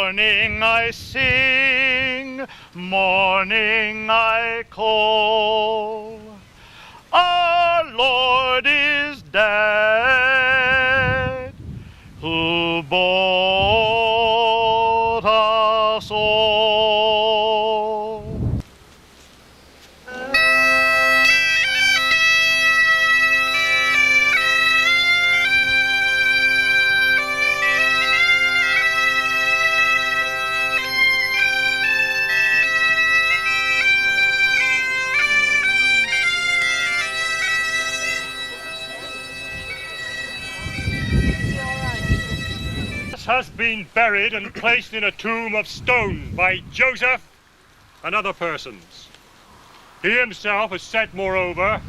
Morning I sing, morning I call. Our Lord is dead, who bought us all. Has been buried and placed in a tomb of stone by Joseph and other persons. He himself has said, moreover,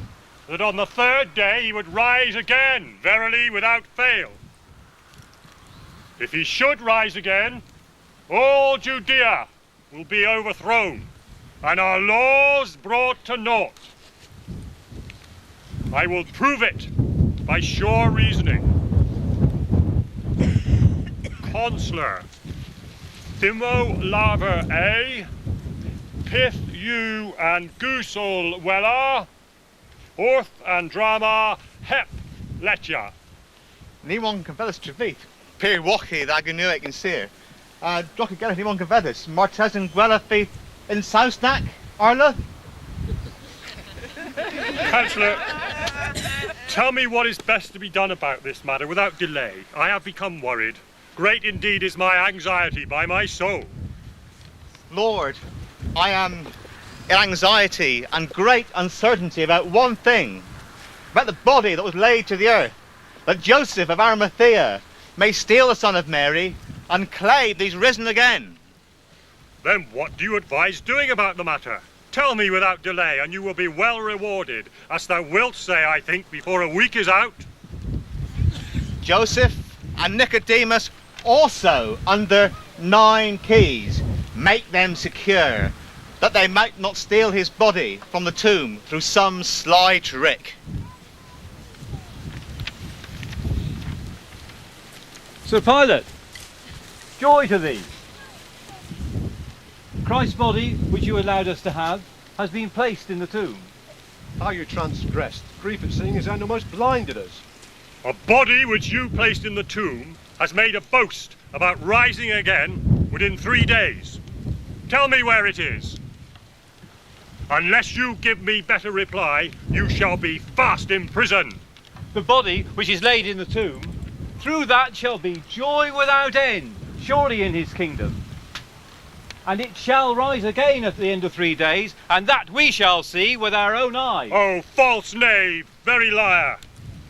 that on the third day he would rise again, verily without fail. If he should rise again, all Judea will be overthrown and our laws brought to naught. I will prove it by sure reasoning. Consular, Thimo Laver A, Pith U and Goosel Wella, Orth and Drama Hep Letja. Ni one can feathers trevith, Peer Wachi that I knew I can see. Drock again if ni one can feathers, Martez and Gwella Faith in Sousnack, Arla. Councillor, tell me what is best to be done about this matter without delay. I have become worried. Great indeed is my anxiety by my soul. Lord, I am in anxiety and great uncertainty about one thing, about the body that was laid to the earth, that Joseph of Arimathea may steal the Son of Mary and claim that he's risen again. Then what do you advise doing about the matter? Tell me without delay, and you will be well rewarded, as thou wilt say, I think, before a week is out. Joseph and Nicodemus also under 9 keys, make them secure, that they might not steal his body from the tomb through some sly trick. Sir Pilate, joy to thee. Christ's body, which you allowed us to have, has been placed in the tomb. How you transgressed. Grief at seeing his hand almost blinded us. A body which you placed in the tomb has made a boast about rising again within 3 days. Tell me where it is. Unless you give me better reply, you shall be fast imprisoned. The body which is laid in the tomb, through that shall be joy without end, surely in his kingdom. And it shall rise again at the end of 3 days, and that we shall see with our own eyes. Oh, false knave, very liar!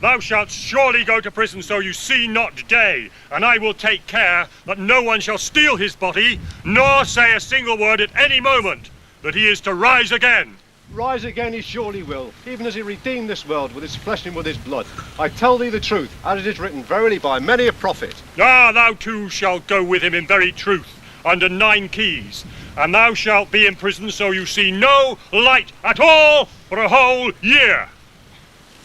Thou shalt surely go to prison so you see not day, and I will take care that no one shall steal his body, nor say a single word at any moment that he is to rise again. Rise again he surely will, even as he redeemed this world with his flesh and with his blood. I tell thee the truth, as it is written verily by many a prophet. Ah, thou too shalt go with him in very truth, under 9 keys, and thou shalt be in prison so you see no light at all for a whole year.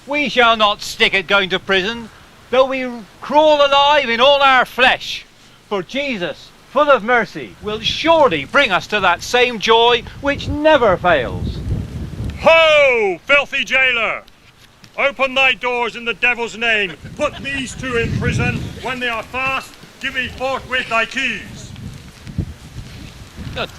We shall not stick at going to prison, though we crawl alive in all our flesh. For Jesus, full of mercy, will surely bring us to that same joy which never fails. Ho, filthy jailer! Open thy doors in the devil's name. Put these 2 in prison. When they are fast, give me forthwith thy keys. Good.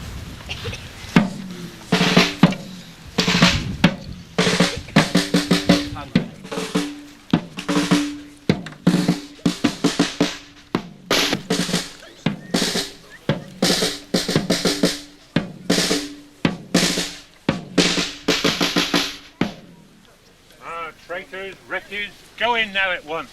Traitors, wretches, go in now at once.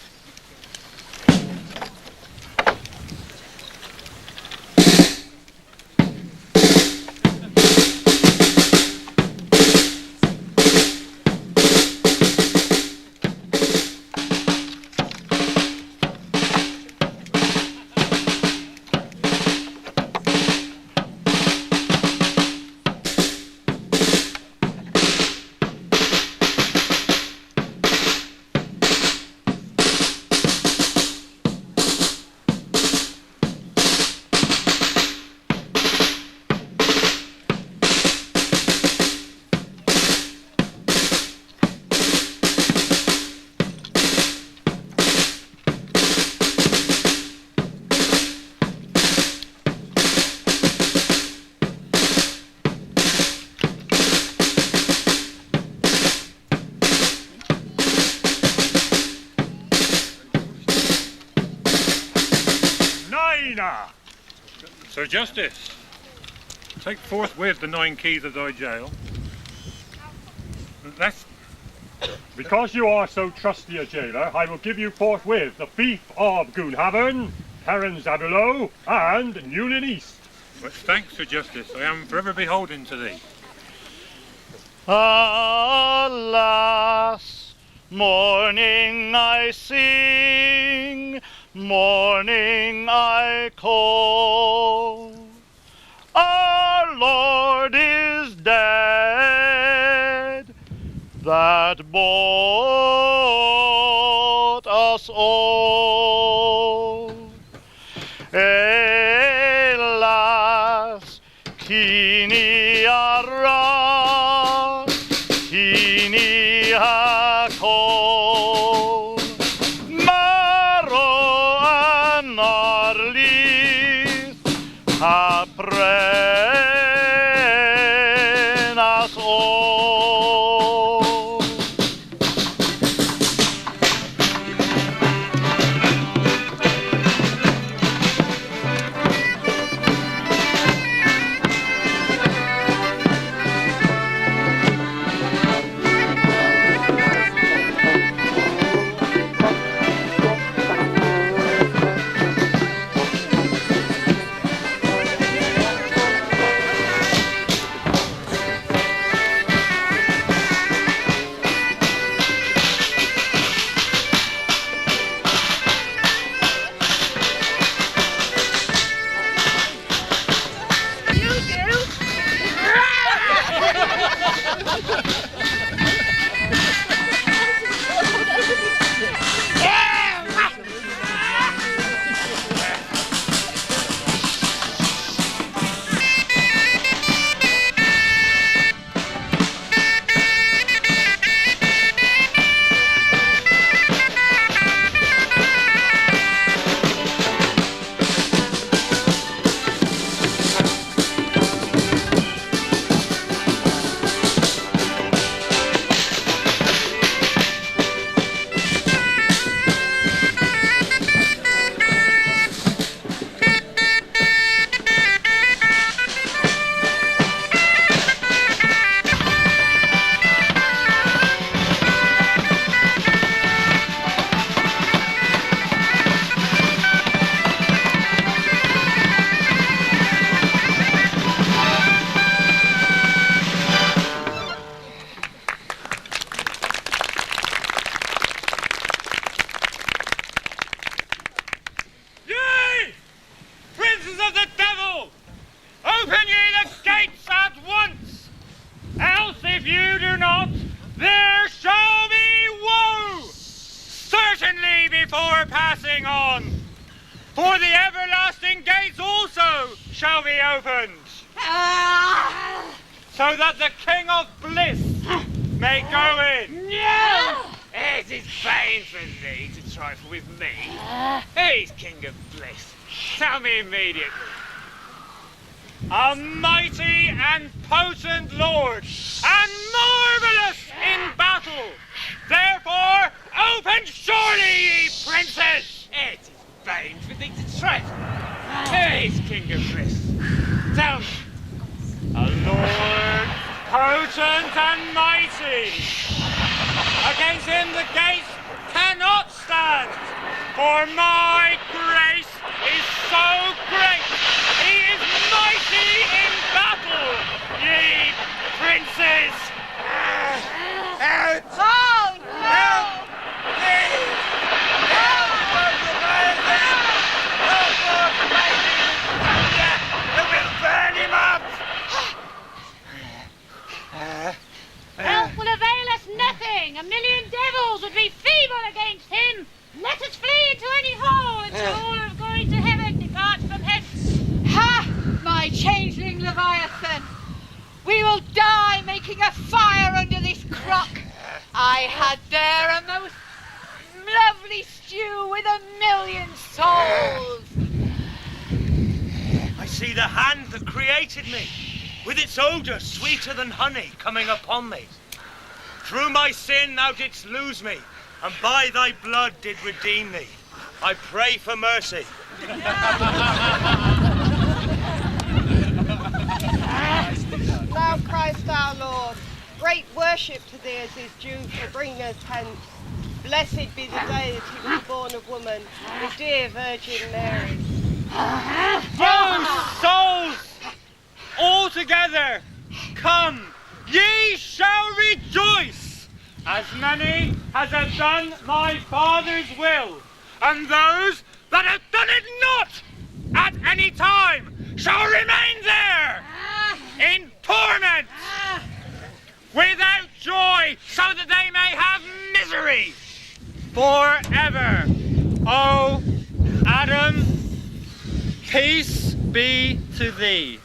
China! Sir Justice, take forthwith the 9 keys of thy jail. That's... Because you are so trusty a jailer, I will give you forthwith the fief of Goonhavern, Perran Zabulo, and Newlyn East. But thanks, Sir Justice, I am forever beholden to thee. Alas, morning I sing, morning I call. Our Lord is dead, that bought us all. Alas, Kini ara, Kini hakol, Maro an arlis, Plen An For the everlasting gates also shall be opened, so that the King of Bliss may go in. No! It is vain for thee to trifle with me. He's King of Bliss. Tell me immediately. A mighty and potent lord, and marvellous in battle. Therefore, open surely, ye princes! It is vain for thee to trifle. He's King of Bliss. Tell me. A lord potent and mighty. Against him the gates cannot stand, for my grace is so great. He is mighty in battle, ye princes. Help! Oh, no! Help! Please! Help! It will burn him up! Help will avail us nothing. A million devils would be feeble against him. Let us flee into any hole until all of going to heaven depart from hence. Ha! My changeling Leviathan! We will die making a fire under this crock. I had there a most lovely stew with 1,000,000 souls. I see the hand that created me, with its odour sweeter than honey coming upon me. Through my sin thou didst lose me, and by thy blood did redeem me. I pray for mercy, Thou Christ our Lord, great worship to thee as is due for bringing us hence. Blessed be the day that he was born of woman, the dear Virgin Mary. Oh, souls, all together, come, ye shall rejoice, As many as have done my Father's will, and those that have done it not at any time shall remain there in torment without joy, so that they may have misery forever. O Adam, peace be to thee,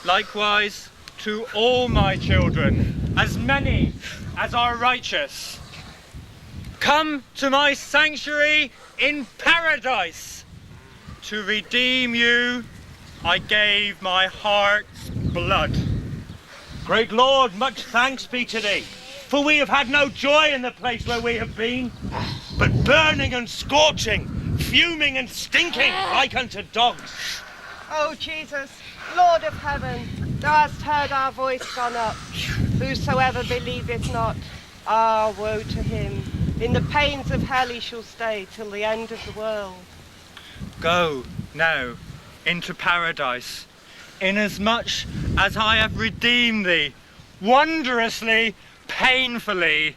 likewise to all my children, as many as are righteous. Come to my sanctuary in paradise. To redeem you, I gave my heart's blood. Great Lord, much thanks be to thee, for we have had no joy in the place where we have been, but burning and scorching, fuming and stinking like unto dogs. O Jesus, Lord of heaven, thou hast heard our voice gone up. Whosoever believeth not, woe to him. In the pains of hell he shall stay till the end of the world. Go now into paradise, inasmuch as I have redeemed thee wondrously, painfully,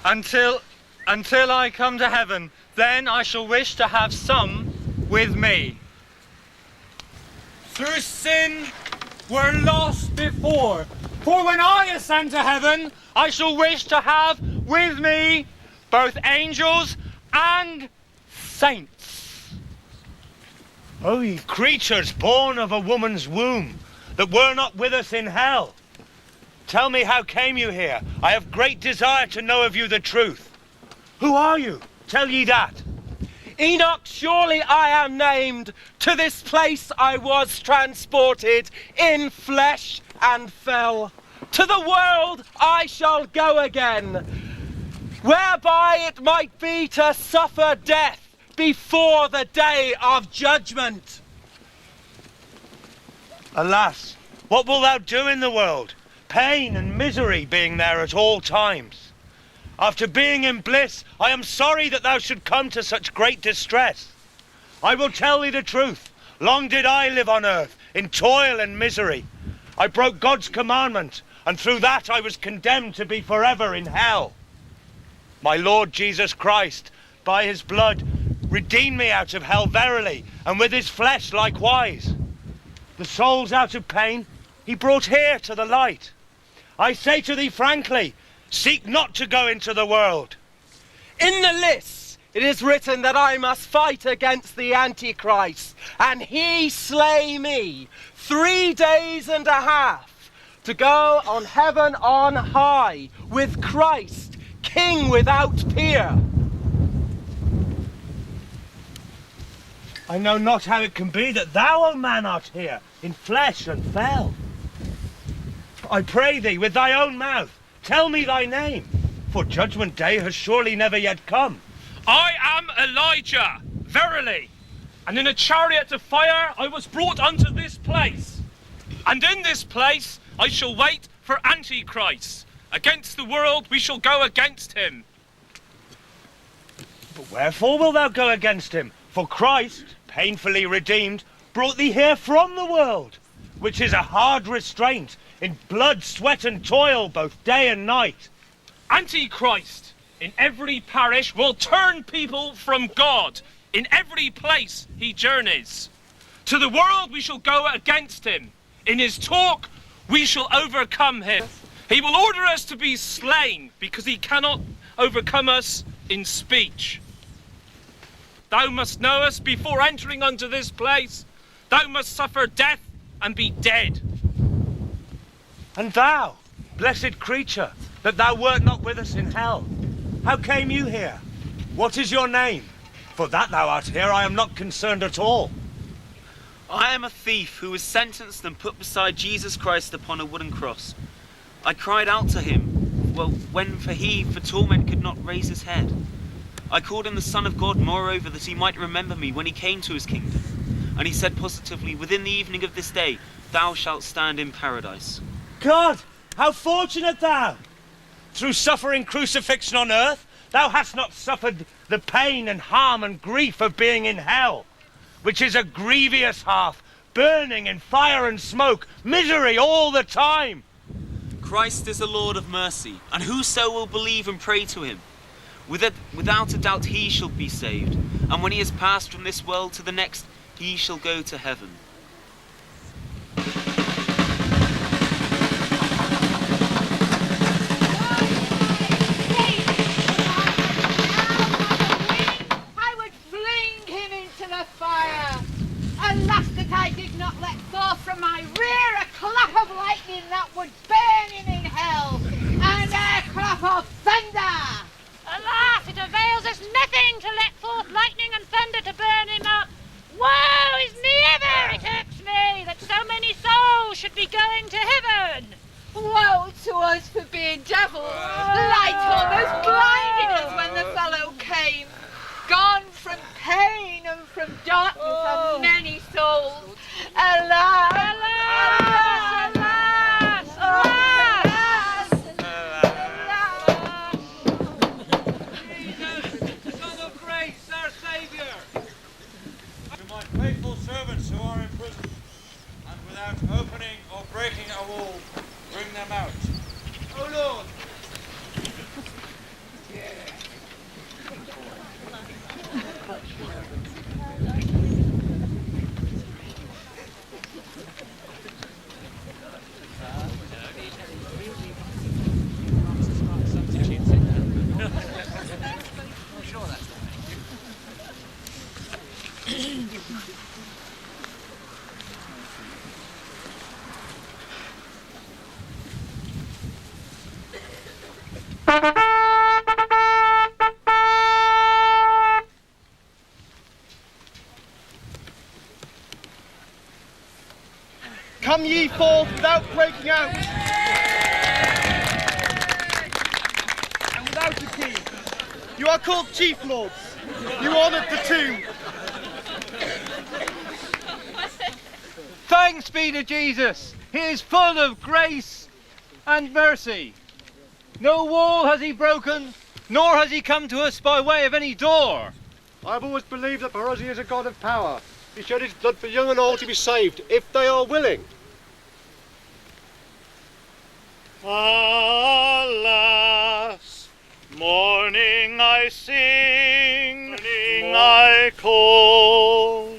until I come to heaven. Then I shall wish to have some with me. Through sin were lost before, for when I ascend to heaven, I shall wish to have with me both angels and saints. O ye creatures born of a woman's womb, that were not with us in hell, tell me, how came you here? I have great desire to know of you the truth. Who are you? Tell ye that. Enoch, surely I am named. To this place I was transported in flesh and fell. To the world I shall go again, whereby it might be to suffer death before the day of judgment. Alas, what wilt thou do in the world? Pain and misery being there at all times. After being in bliss, I am sorry that thou should come to such great distress. I will tell thee the truth. Long did I live on earth, in toil and misery. I broke God's commandment, and through that I was condemned to be forever in hell. My Lord Jesus Christ, by his blood, redeemed me out of hell verily, and with his flesh likewise. The souls out of pain he brought here to the light. I say to thee frankly, seek not to go into the world. In the lists it is written that I must fight against the Antichrist, and he slay me 3 days and a half, to go on heaven on high with Christ, King without peer. I know not how it can be that thou, O man, art here, in flesh and fell. I pray thee, with thy own mouth, tell me thy name, for judgment day has surely never yet come. I am Elijah, verily, and in a chariot of fire I was brought unto this place. And in this place I shall wait for Antichrist. Against the world we shall go against him. But wherefore wilt thou go against him? For Christ, painfully redeemed, brought thee here from the world, which is a hard restraint, in blood, sweat and toil, both day and night. Antichrist in every parish will turn people from God. In every place he journeys. To the world we shall go against him. In his talk we shall overcome him. He will order us to be slain, because he cannot overcome us in speech. Thou must know us before entering unto this place. Thou must suffer death and be dead. And thou, blessed creature, that thou wert not with us in hell, how came you here? What is your name? For that thou art here, I am not concerned at all. I am a thief who was sentenced and put beside Jesus Christ upon a wooden cross. I cried out to him, when he for torment could not raise his head. I called him the Son of God, moreover, that he might remember me when he came to his kingdom. And he said positively, within the evening of this day, thou shalt stand in paradise. God, how fortunate thou! Through suffering crucifixion on earth, thou hast not suffered the pain and harm and grief of being in hell, which is a grievous hearth, burning in fire and smoke, misery all the time. Christ is the Lord of mercy, and whoso will believe and pray to him, without a doubt he shall be saved, and when he has passed from this world to the next, he shall go to heaven. I would fling him into the fire. Alas that I did not let forth from my rear a clap of lightning that would burn him in hell, and a clap of thunder. Alas, it avails us nothing to let forth lightning and thunder to burn him up. Woe is me ever, it irks me, that so many souls should be going to heaven. Woe to us for being devils. Light almost blinded us when the fellow came. Gone from pain and from darkness are many souls. Alas! Alas! Alas! Alas! Son of grace, our Saviour! To my faithful servants who are in prison, and without opening or breaking a wall, bring them out. O Lord! Come ye forth without breaking out, and without a key. You are called chief lords. You honoured the tomb. Thanks be to Jesus. He is full of grace and mercy. No wall has he broken, nor has he come to us by way of any door. I've always believed that for us he is a God of power. He shed his blood for young and old to be saved, if they are willing. Alas, morning I sing, morning I call.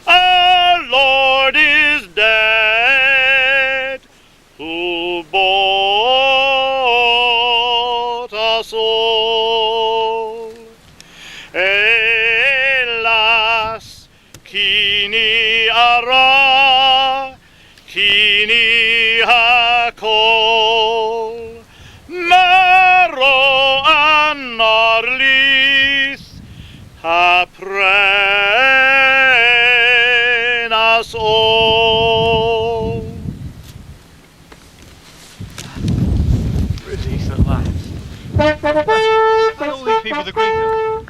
Our Lord is dead, who bought us all. Alas, kini ara, kini hakol, maro anarlis, Plen us all. Release at last. And all these people to greet us.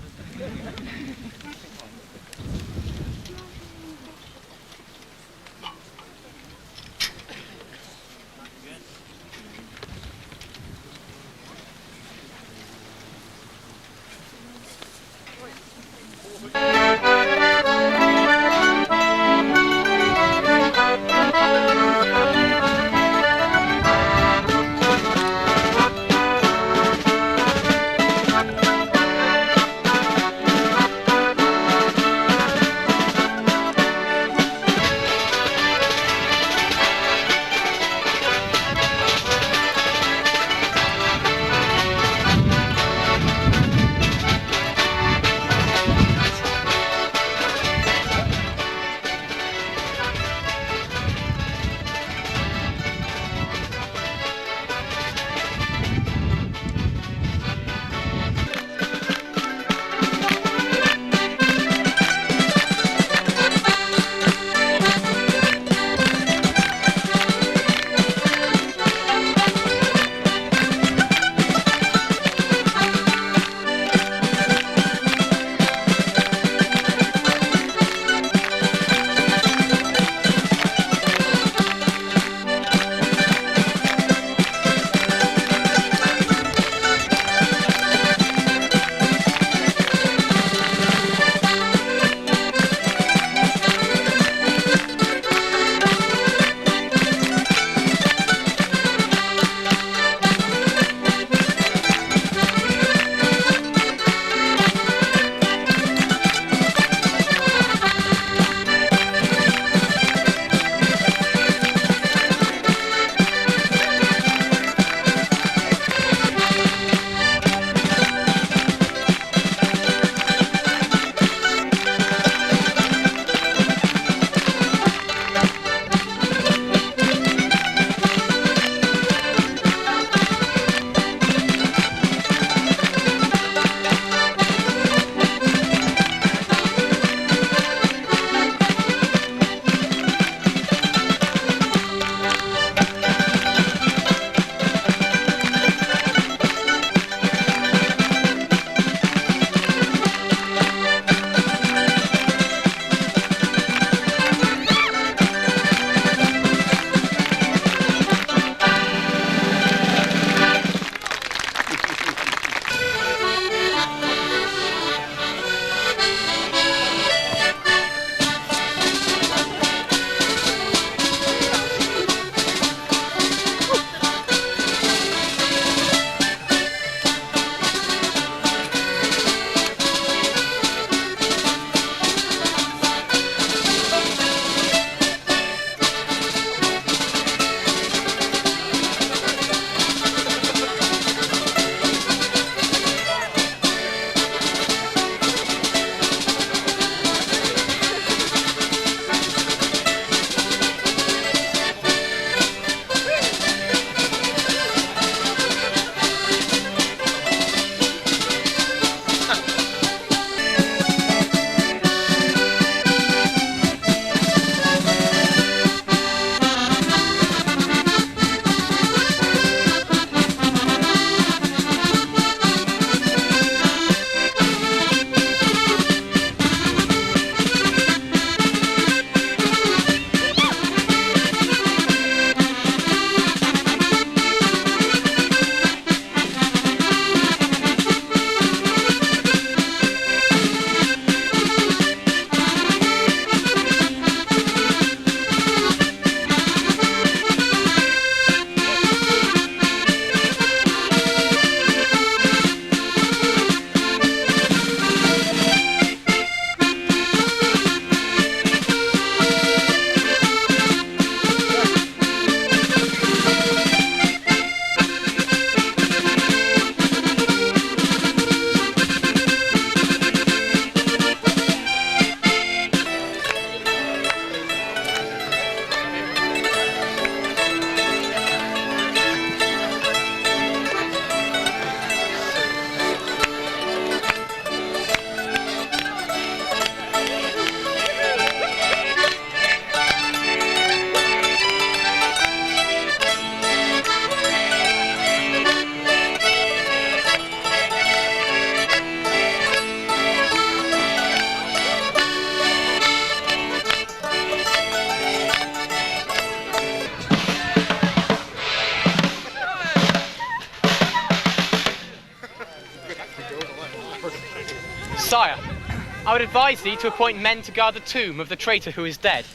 I would advise thee to appoint men to guard the tomb of the traitor who is dead.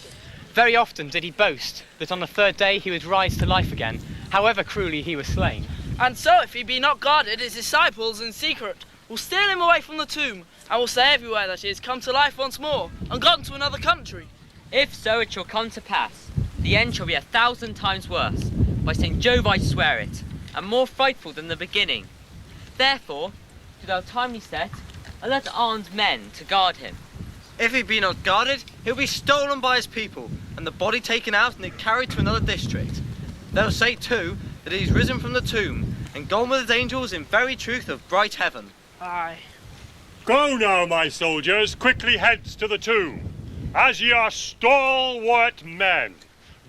Very often did he boast that on the third day he would rise to life again, however cruelly he was slain. And so if he be not guarded, his disciples in secret will steal him away from the tomb, and will say everywhere that he has come to life once more, and gone to another country. If so, it shall come to pass. The end shall be 1,000 times worse. By St Jove I swear it, and more frightful than the beginning. Therefore, do thou timely set, and let armed men to guard him. If he be not guarded, he'll be stolen by his people, and the body taken out and carried to another district. They'll say too that he's risen from the tomb, and gone with his angels in very truth of bright heaven. Aye. Go now, my soldiers, quickly hence to the tomb, as ye are stalwart men.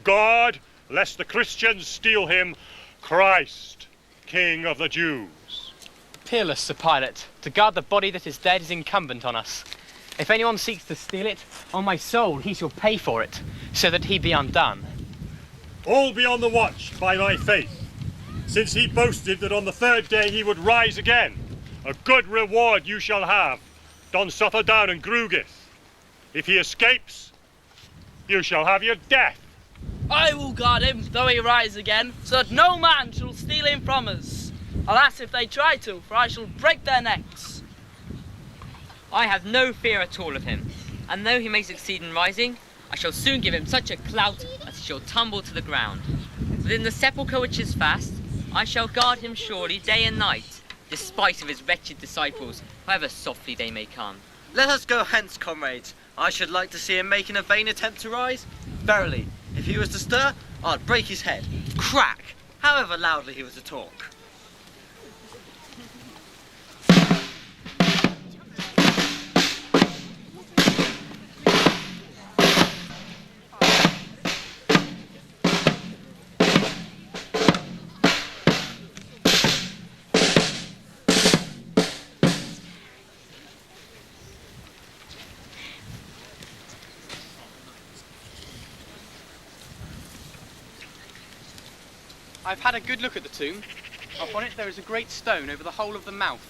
Guard, lest the Christians steal him, Christ, King of the Jews. Peerless, Sir Pilot, to guard the body that is dead is incumbent on us. If anyone seeks to steal it, on my soul he shall pay for it, so that he be undone. All be on the watch, by my faith, since he boasted that on the third day he would rise again. A good reward you shall have, Don Suffer down and Grugith. If he escapes, you shall have your death. I will guard him, though he rise again, so that no man shall steal him from us. Alas, if they try to, for I shall break their necks. I have no fear at all of him, and though he may succeed in rising, I shall soon give him such a clout that he shall tumble to the ground. Within the sepulchre which is fast, I shall guard him surely day and night, despite of his wretched disciples, however softly they may come. Let us go hence, comrades. I should like to see him making a vain attempt to rise. Verily, if he was to stir, I'd break his head. Crack! However loudly he was to talk. I've had a good look at the tomb. Upon it there is a great stone over the whole of the mouth.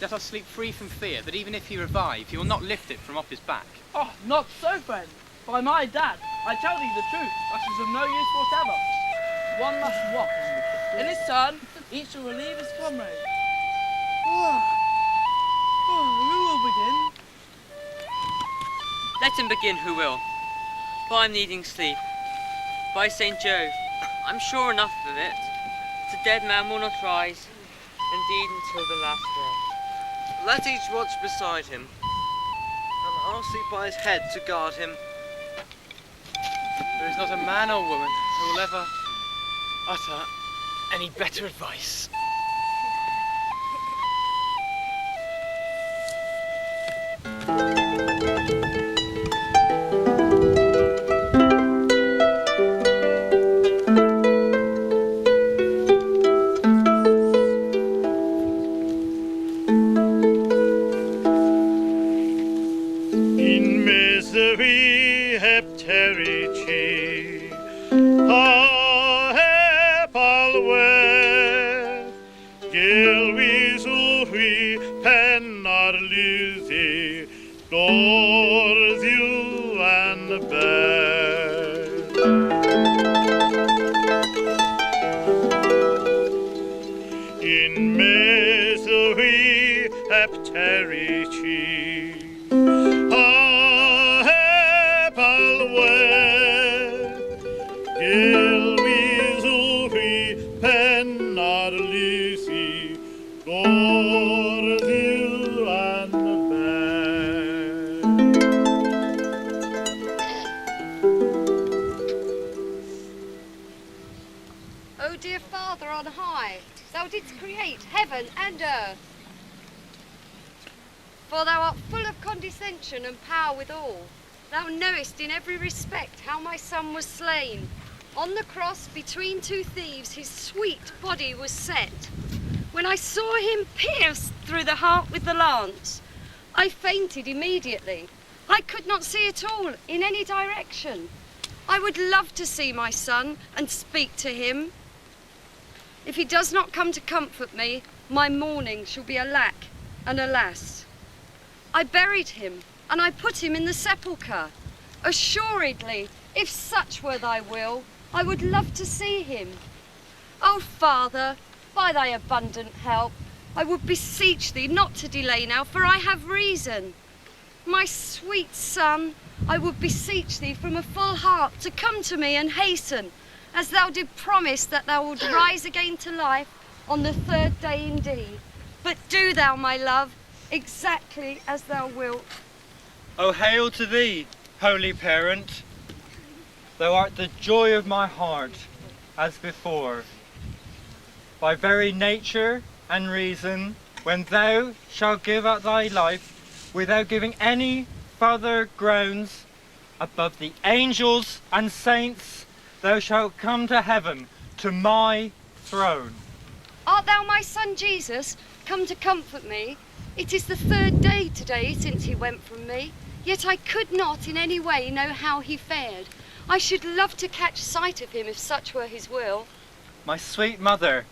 Let us sleep free from fear that even if he revive, he will not lift it from off his back. Oh, not so, friend. By my dad, I tell thee the truth, that is of no use whatever. One must watch. In his turn, each shall relieve his comrade. Who will begin? Let him begin who will, for I'm needing sleep. By St Jove, I'm sure enough of it. The dead man will not rise, indeed until the last day. Let each watch beside him, and I'll sleep by his head to guard him. There is not a man or woman who will ever utter any better advice. O dear Father on high, thou didst create heaven and earth. For thou art full of condescension and power withal. Thou knowest in every respect how my son was slain. On the cross between two thieves his sweet body was set. When I saw him pierced through the heart with the lance, I fainted immediately. I could not see at all in any direction. I would love to see my son and speak to him. If he does not come to comfort me, my mourning shall be alack and alas. I buried him, and I put him in the sepulchre. Assuredly, if such were thy will, I would love to see him. O Father, by thy abundant help, I would beseech thee not to delay now, for I have reason. My sweet son, I would beseech thee from a full heart to come to me and hasten, as thou did promise that thou would rise again to life on the third day indeed. But do thou, my love, exactly as thou wilt. O hail to thee, holy parent. Thou art the joy of my heart, as before. By very nature and reason, when thou shalt give up thy life, without giving any further grounds, above the angels and saints, thou shalt come to heaven, to my throne. Art thou my son Jesus, come to comfort me? It is the third day today since he went from me, yet I could not in any way know how he fared. I should love to catch sight of him if such were his will. My sweet mother,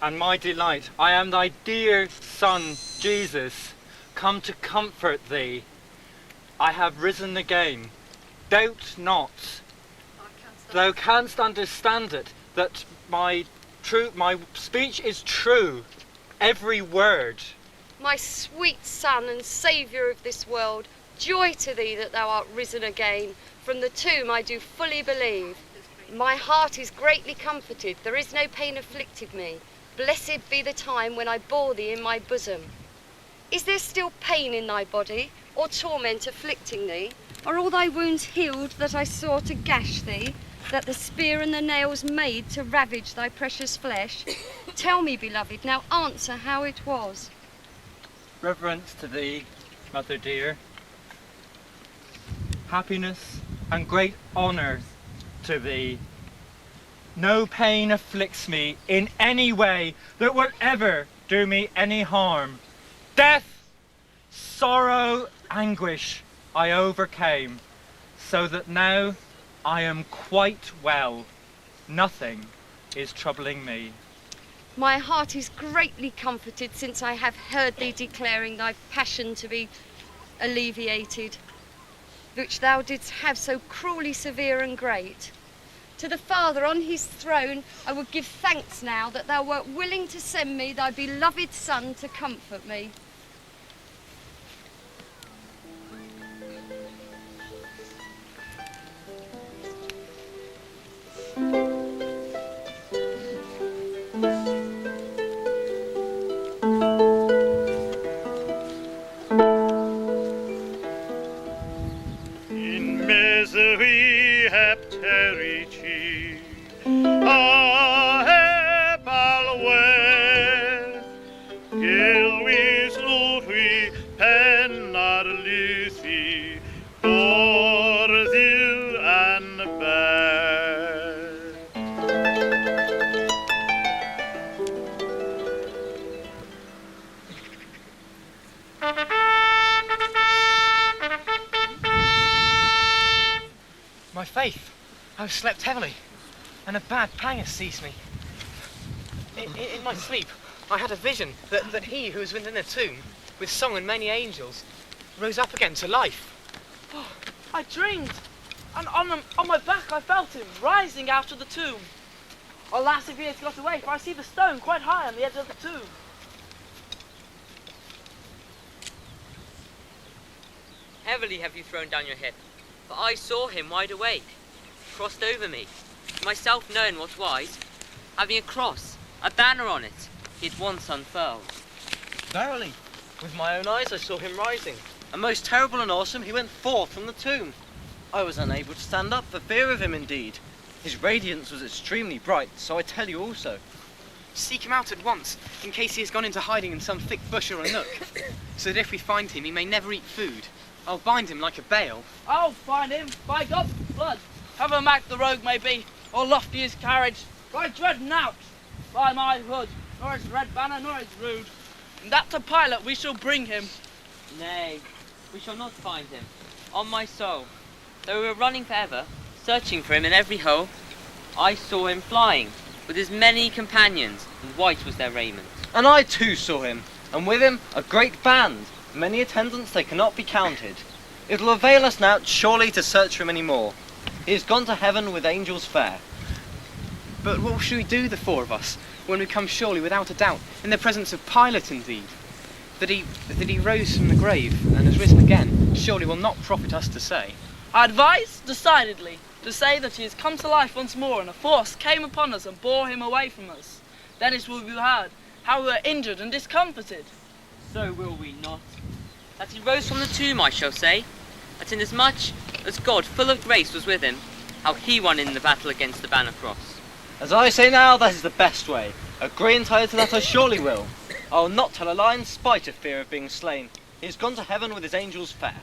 and my delight, I am thy dear son, Jesus, come to comfort thee. I have risen again. Doubt not. Thou canst understand it, that my speech is true, every word. My sweet son and saviour of this world, joy to thee that thou art risen again. From the tomb I do fully believe. My heart is greatly comforted, there is no pain afflicted me. Blessed be the time when I bore thee in my bosom. Is there still pain in thy body, or torment afflicting thee? Are all thy wounds healed that I saw to gash thee, that the spear and the nails made to ravage thy precious flesh? Tell me, beloved, now answer how it was. Reverence to thee, mother dear. Happiness and great honour to thee. No pain afflicts me in any way that will ever do me any harm. Death, sorrow, anguish I overcame, so that now I am quite well. Nothing is troubling me. My heart is greatly comforted since I have heard thee declaring thy passion to be alleviated, which thou didst have so cruelly severe and great. To the Father on his throne I would give thanks now that thou wert willing to send me thy beloved Son to comfort me. In misery hepterici, a hepalwe, gilvis utri pennar lysi, Beunan An Bys. My faith, I have slept heavily, and a bad pang has seized me. In my sleep, I had a vision that he who was within the tomb, with song and many angels, rose up again to life. Oh, I dreamed, and on my back I felt him rising out of the tomb. Alas, if he has got away, for I see the stone quite high on the edge of the tomb. Heavily have you thrown down your head, for I saw him wide awake, crossed over me, myself knowing what's wise, having a cross, a banner on it, he had once unfurled. Verily, with my own eyes I saw him rising, and most terrible and awesome he went forth from the tomb. I was unable to stand up for fear of him indeed. His radiance was extremely bright, so I tell you also. Seek him out at once, in case he has gone into hiding in some thick bush or a nook, so that if we find him he may never eat food. I'll bind him like a bale. I'll find him, by God's blood, however mac the rogue may be, or lofty his carriage, for I dread nought, by my hood, nor his red banner, nor his Rood. And that to Pilate we shall bring him. Nay, we shall not find him, on my soul. Though we were running forever, searching for him in every hole, I saw him flying, with his many companions, and white was their raiment. And I too saw him, and with him a great band, Many attendants they cannot be counted. It will avail us now surely to search for him any more. He has gone to heaven with angels fair. But what should we do, the four of us, when we come surely, without a doubt, in the presence of Pilate indeed? That he rose from the grave and has risen again, surely will not profit us to say. I advise, decidedly, to say that he has come to life once more, and a force came upon us and bore him away from us. Then it will be heard how we were injured and discomfited. So will we not. That he rose from the tomb, I shall say, that inasmuch as God, full of grace, was with him, how he won in the battle against the banner cross. As I say now, that is the best way. Agree entirely to that I surely will. I will not tell a lie in spite of fear of being slain. He has gone to heaven with his angels fair.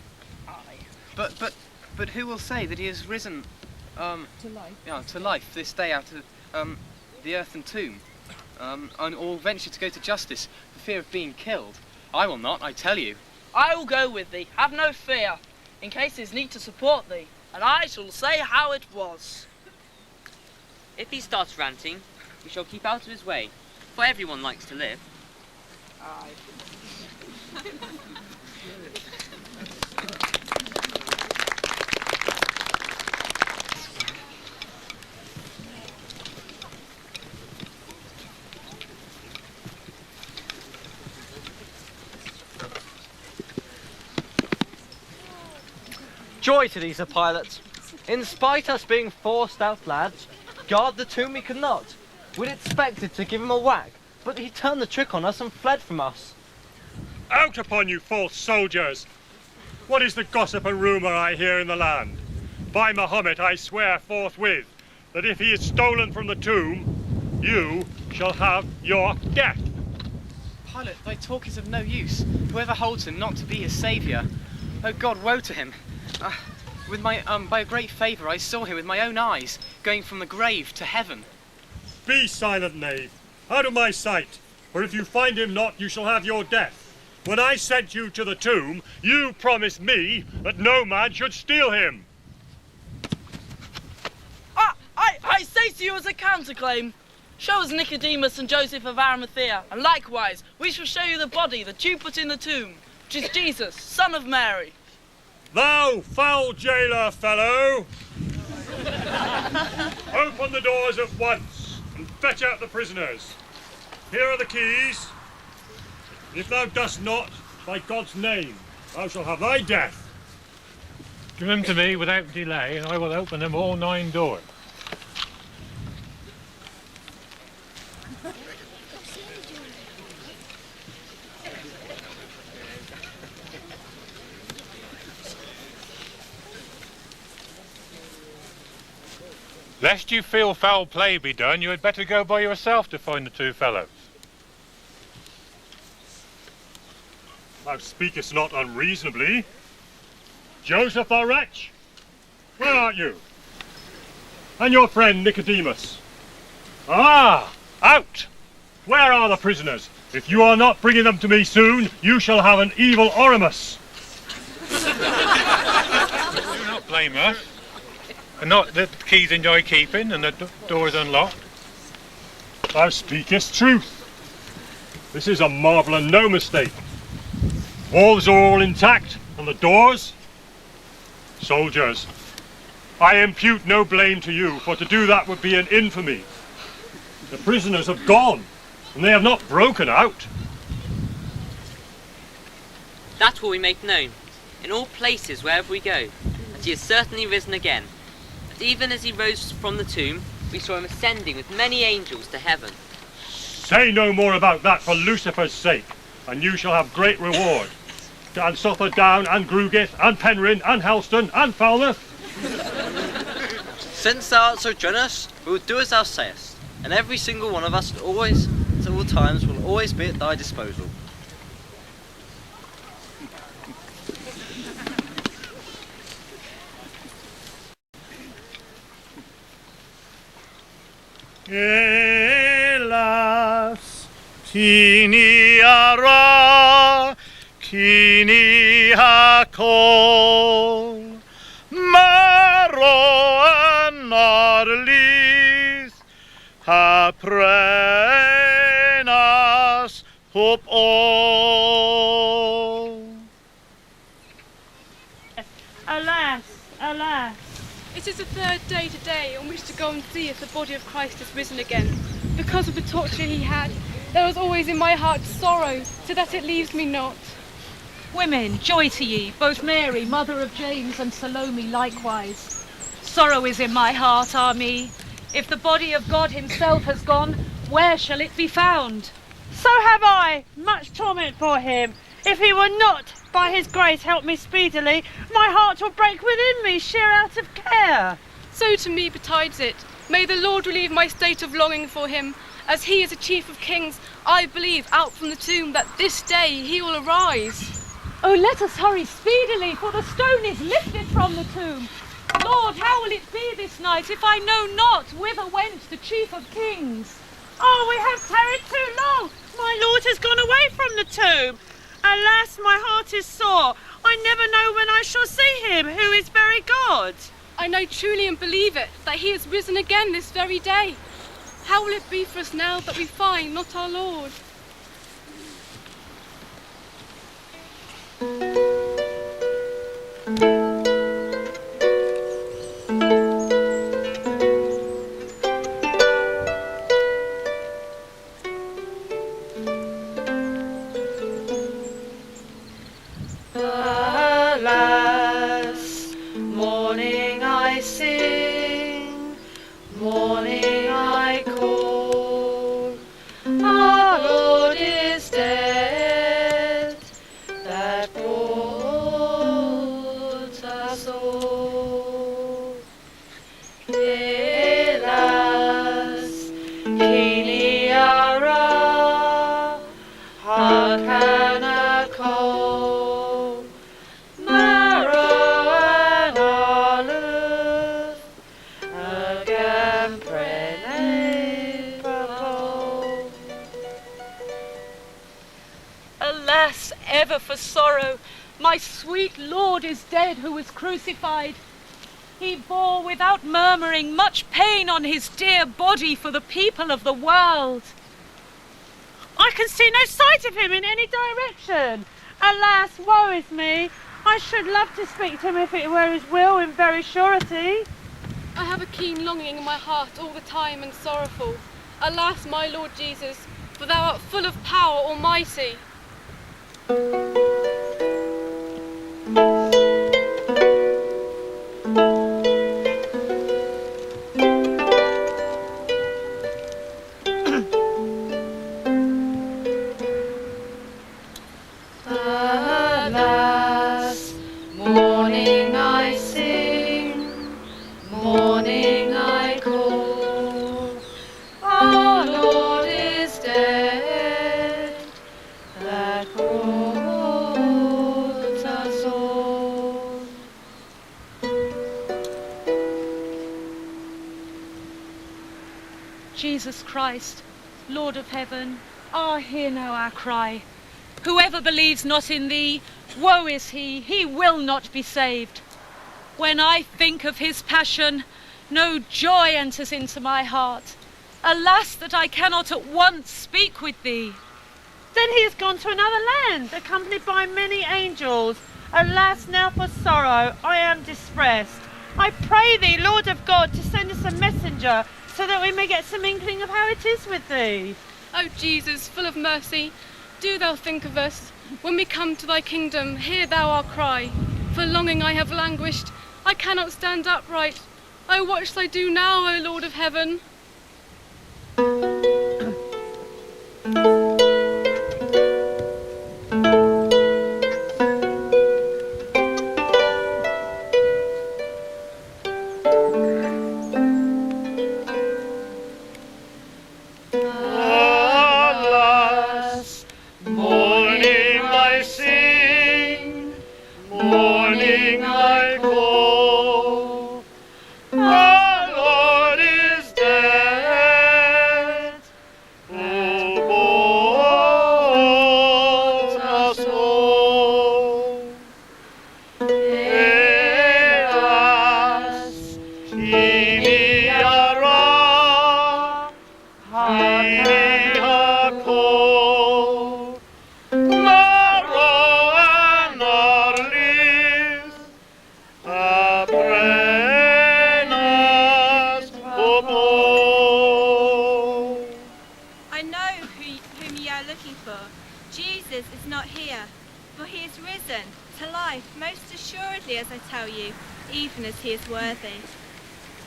But who will say that he has risen to life? Yeah, to life this day out of the earthen tomb, or venture to go to justice for fear of being killed? I will not, I tell you. I will go with thee, have no fear, in case there's need to support thee, and I shall say how it was. If he starts ranting, we shall keep out of his way, for everyone likes to live. Aye. Joy to these, Sir Pilot. In spite us being four stout lads, guard the tomb we could not. We'd expected to give him a whack, but he turned the trick on us and fled from us. Out upon you, false soldiers! What is the gossip and rumour I hear in the land? By Mahomet, I swear forthwith that if he is stolen from the tomb, you shall have your death. Pilate, thy talk is of no use. Whoever holds him not to be his saviour. Oh God, woe to him. With my by a great favour, I saw him with my own eyes, going from the grave to heaven. Be silent, knave, out of my sight, for if you find him not, you shall have your death. When I sent you to the tomb, you promised me that no man should steal him. I say to you as a counterclaim, show us Nicodemus and Joseph of Arimathea, and likewise we shall show you the body that you put in the tomb, which is Jesus, son of Mary. Thou foul jailer fellow! Open the doors at once and fetch out the prisoners. Here are the keys. If thou dost not, by God's name, thou shalt have thy death. Give them to me without delay, and I will open them all 9 doors. Lest you feel foul play be done, you had better go by yourself to find the 2 fellows. Thou speakest not unreasonably. Joseph, thou wretch, where art you? And your friend Nicodemus? Ah, out! Where are the prisoners? If you are not bringing them to me soon, you shall have an evil Oramus. Do not blame us. And not that the keys enjoy keeping and the doors unlocked. Thou speakest truth. This is a marvel and no mistake. Walls are all intact, and the doors? Soldiers, I impute no blame to you, for to do that would be an infamy. The prisoners have gone, and they have not broken out. That will we make known, in all places wherever we go, that he has certainly risen again. That even as he rose from the tomb, we saw him ascending with many angels to heaven. Say no more about that for Lucifer's sake, and you shall have great reward. And suffer down, and Grugith, and Penryn, and Helston, and Falmouth. Since thou art so generous, we will do as thou sayest, and every single one of us at all times will always be at thy disposal. Elas, tini ara, kini hakol, maro anarlis, ha prenas hop all. Alas, alas. It is the third day today on which to go and see if the body of Christ has risen again. Because of the torture he had, there was always in my heart sorrow, so that it leaves me not. Women, joy to ye, both Mary, mother of James, and Salome likewise. Sorrow is in my heart, ah me. If the body of God himself has gone, where shall it be found? So have I much torment for him. If he will not, by his grace, help me speedily, my heart will break within me, sheer out of care. So to me betides it. May the Lord relieve my state of longing for him. As he is a chief of kings, I believe out from the tomb that this day he will arise. Oh, let us hurry speedily, for the stone is lifted from the tomb. Lord, how will it be this night if I know not whither went the chief of kings? Oh, we have tarried too long. My Lord has gone away from the tomb. Alas, my heart is sore. I never know when I shall see him, who is very God. I know truly and believe it, that he has risen again this very day. How will it be for us now that we find not our Lord? Alas, morning I sing, morning I call. Our Lord is dead, that brought us all. Hélas, Kini ara, Harkana call. Marrow and olive, again prenez bravo. Alas, ever for sorrow, my sweet Lord is dead who was crucified. He bore without murmuring much pain on his dear body for the people of the world. I can see no sight of him in any direction. Alas, woe is me. I should love to speak to him if it were his will in very surety. I have a keen longing in my heart all the time and sorrowful. Alas, my Lord Jesus, for thou art full of power almighty. Alas, morning I sing, morning I call. Our Lord is dead, that brought us all. Jesus Christ, Lord of heaven, hear now our cry. Whoever believes not in thee, woe is he will not be saved. When I think of his passion, no joy enters into my heart. Alas, that I cannot at once speak with thee. Then he has gone to another land, accompanied by many angels. Alas, now for sorrow, I am distressed. I pray thee, Lord of God, to send us a messenger, so that we may get some inkling of how it is with thee. O Jesus, full of mercy, do thou think of us. When we come to thy kingdom, hear thou our cry. For longing I have languished, I cannot stand upright. Oh, what shall I do now, O Lord of heaven? Alas, morning I sing, morning I call. Our Lord is dead. assuredly as I tell you, even as he is worthy.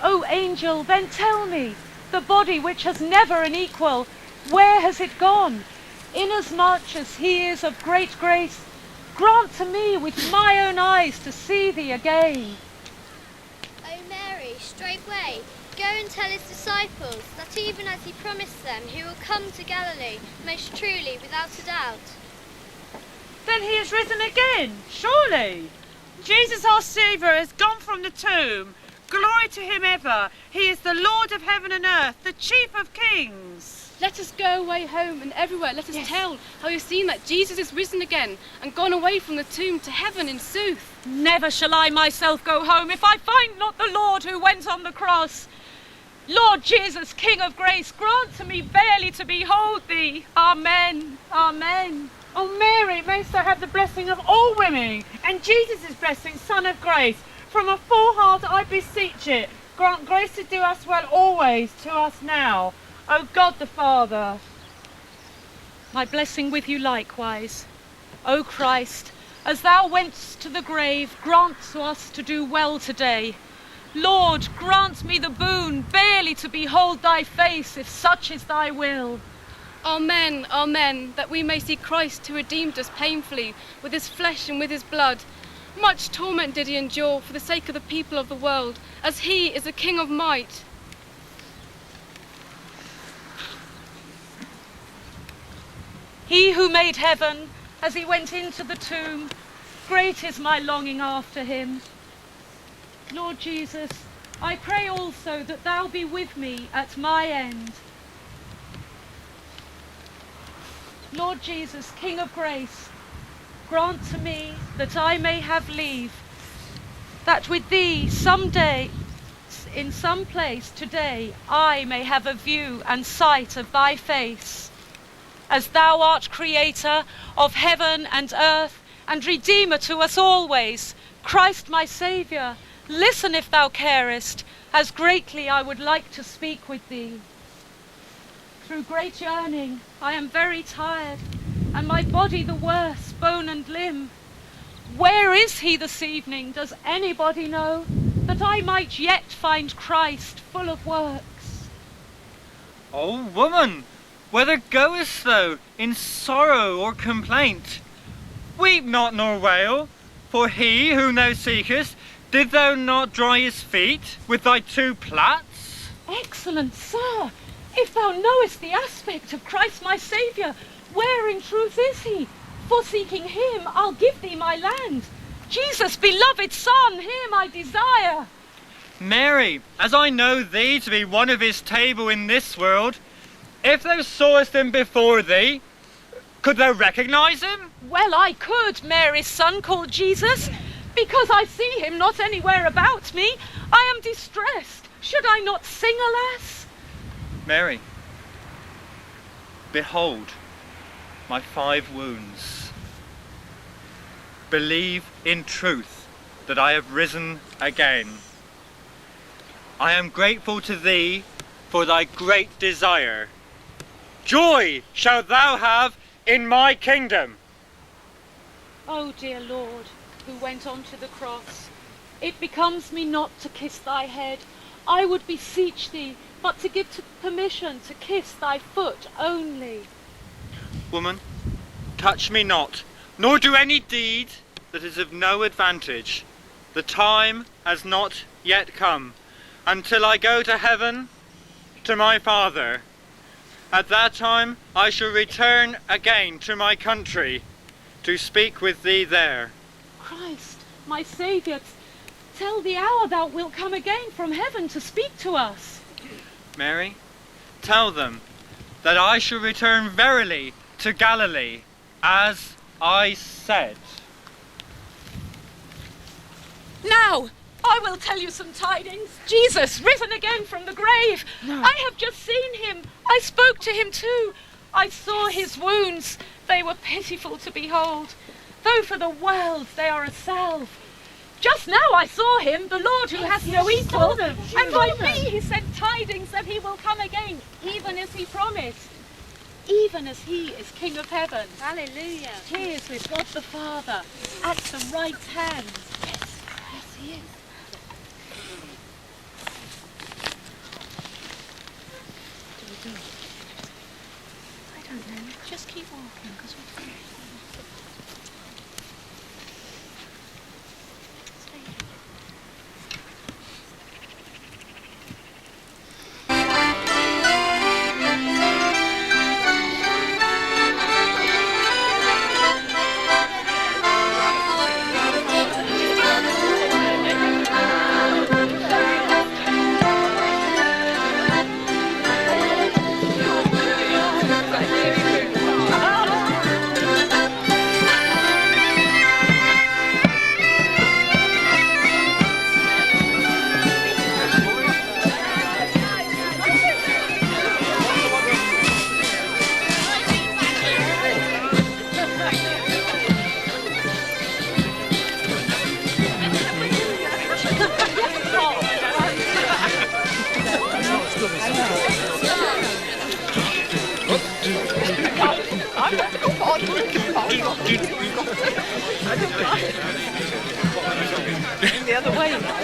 O angel, then tell me, the body which has never an equal, where has it gone? Inasmuch as he is of great grace, grant to me with my own eyes to see thee again. O Mary, straightway, go and tell his disciples that even as he promised them, he will come to Galilee, most truly, without a doubt. Then he is risen again, surely. Jesus our Saviour has gone from the tomb. Glory to him ever. He is the Lord of heaven and earth, the chief of kings. Let us go away home and everywhere let us tell how we've seen that Jesus is risen again and gone away from the tomb to heaven in sooth. Never shall I myself go home if I find not the Lord who went on the cross. Lord Jesus, King of grace, grant to me verily to behold thee. Amen. Amen. O Mary, mayst thou have the blessing of all women, and Jesus' blessing, Son of grace. From a full heart I beseech it, grant grace to do us well always, to us now. O God the Father. My blessing with you likewise. O Christ, as thou wentst to the grave, grant to us to do well today. Lord, grant me the boon barely to behold thy face, if such is thy will. Amen, amen, that we may see Christ who redeemed us painfully with his flesh and with his blood. Much torment did he endure for the sake of the people of the world, as he is a King of might. He who made heaven, as he went into the tomb, great is my longing after him. Lord Jesus, I pray also that thou be with me at my end. Lord Jesus, King of grace, grant to me that I may have leave, that with thee some day, in some place today, I may have a view and sight of thy face. As thou art creator of heaven and earth, and redeemer to us always, Christ my Saviour, listen if thou carest, as greatly I would like to speak with thee. Through great yearning I am very tired, and my body the worse, bone and limb. Where is he this evening, does anybody know, that I might yet find Christ full of works? O woman, whither goest thou in sorrow or complaint? Weep not nor wail, for he whom thou seekest, did thou not dry his feet with thy 2 plaits? Excellent sir, if thou knowest the aspect of Christ my Saviour, where in truth is he? For seeking him, I'll give thee my land. Jesus, beloved Son, him I desire. Mary, as I know thee to be one of his table in this world, if thou sawest him before thee, could thou recognize him? Well, I could, Mary's son called Jesus. Because I see him not anywhere about me, I am distressed. Should I not sing, alas? Mary, behold my 5 wounds. Believe in truth that I have risen again. I am grateful to thee for thy great desire. Joy shalt thou have in my kingdom. O dear Lord, who went on to the cross, it becomes me not to kiss thy head. I would beseech thee but to give permission to kiss thy foot only. Woman, touch me not, nor do any deed that is of no advantage. The time has not yet come, until I go to heaven, to my Father. At that time I shall return again to my country, to speak with thee there. Christ, my Saviour, tell the hour thou wilt come again from heaven to speak to us. Mary, tell them that I shall return verily to Galilee, as I said. Now, I will tell you some tidings. Jesus, risen again from the grave. No. I have just seen him. I spoke to him too. I saw his wounds. They were pitiful to behold, though for the world they are a salve. Just now I saw him, the Lord who has no equal, and by me he sent tidings that he will come again, even as he promised, even as he is King of heaven. Hallelujah. He is with God the Father, at the right hand. Yes. away now.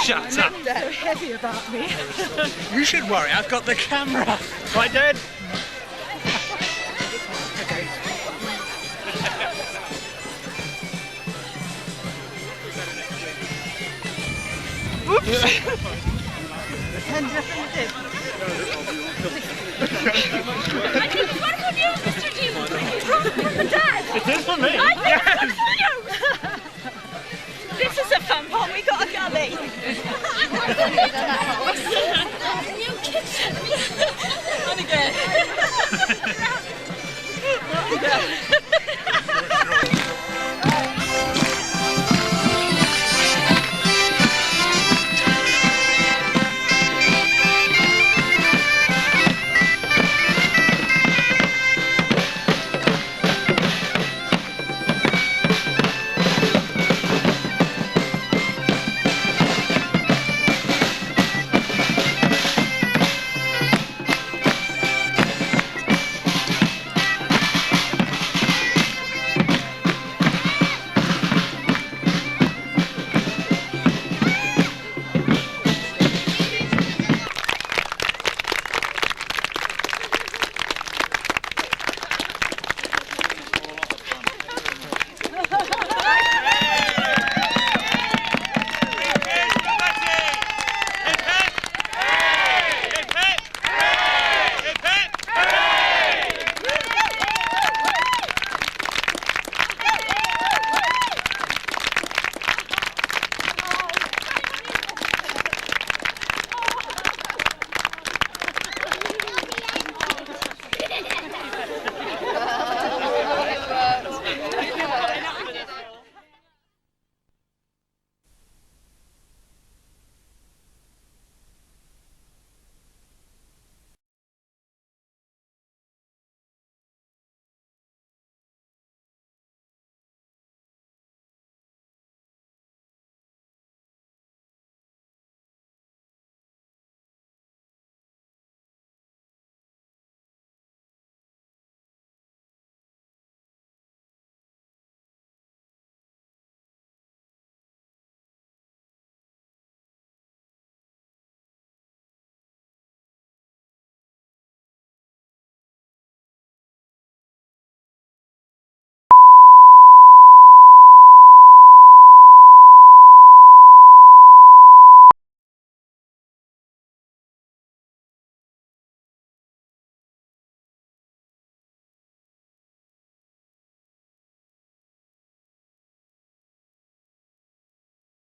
Shut up! So heavy about me. You should worry, I've got the camera. Right, Dad? It is for me. Yes. This is a fun part. We got a gully. And again.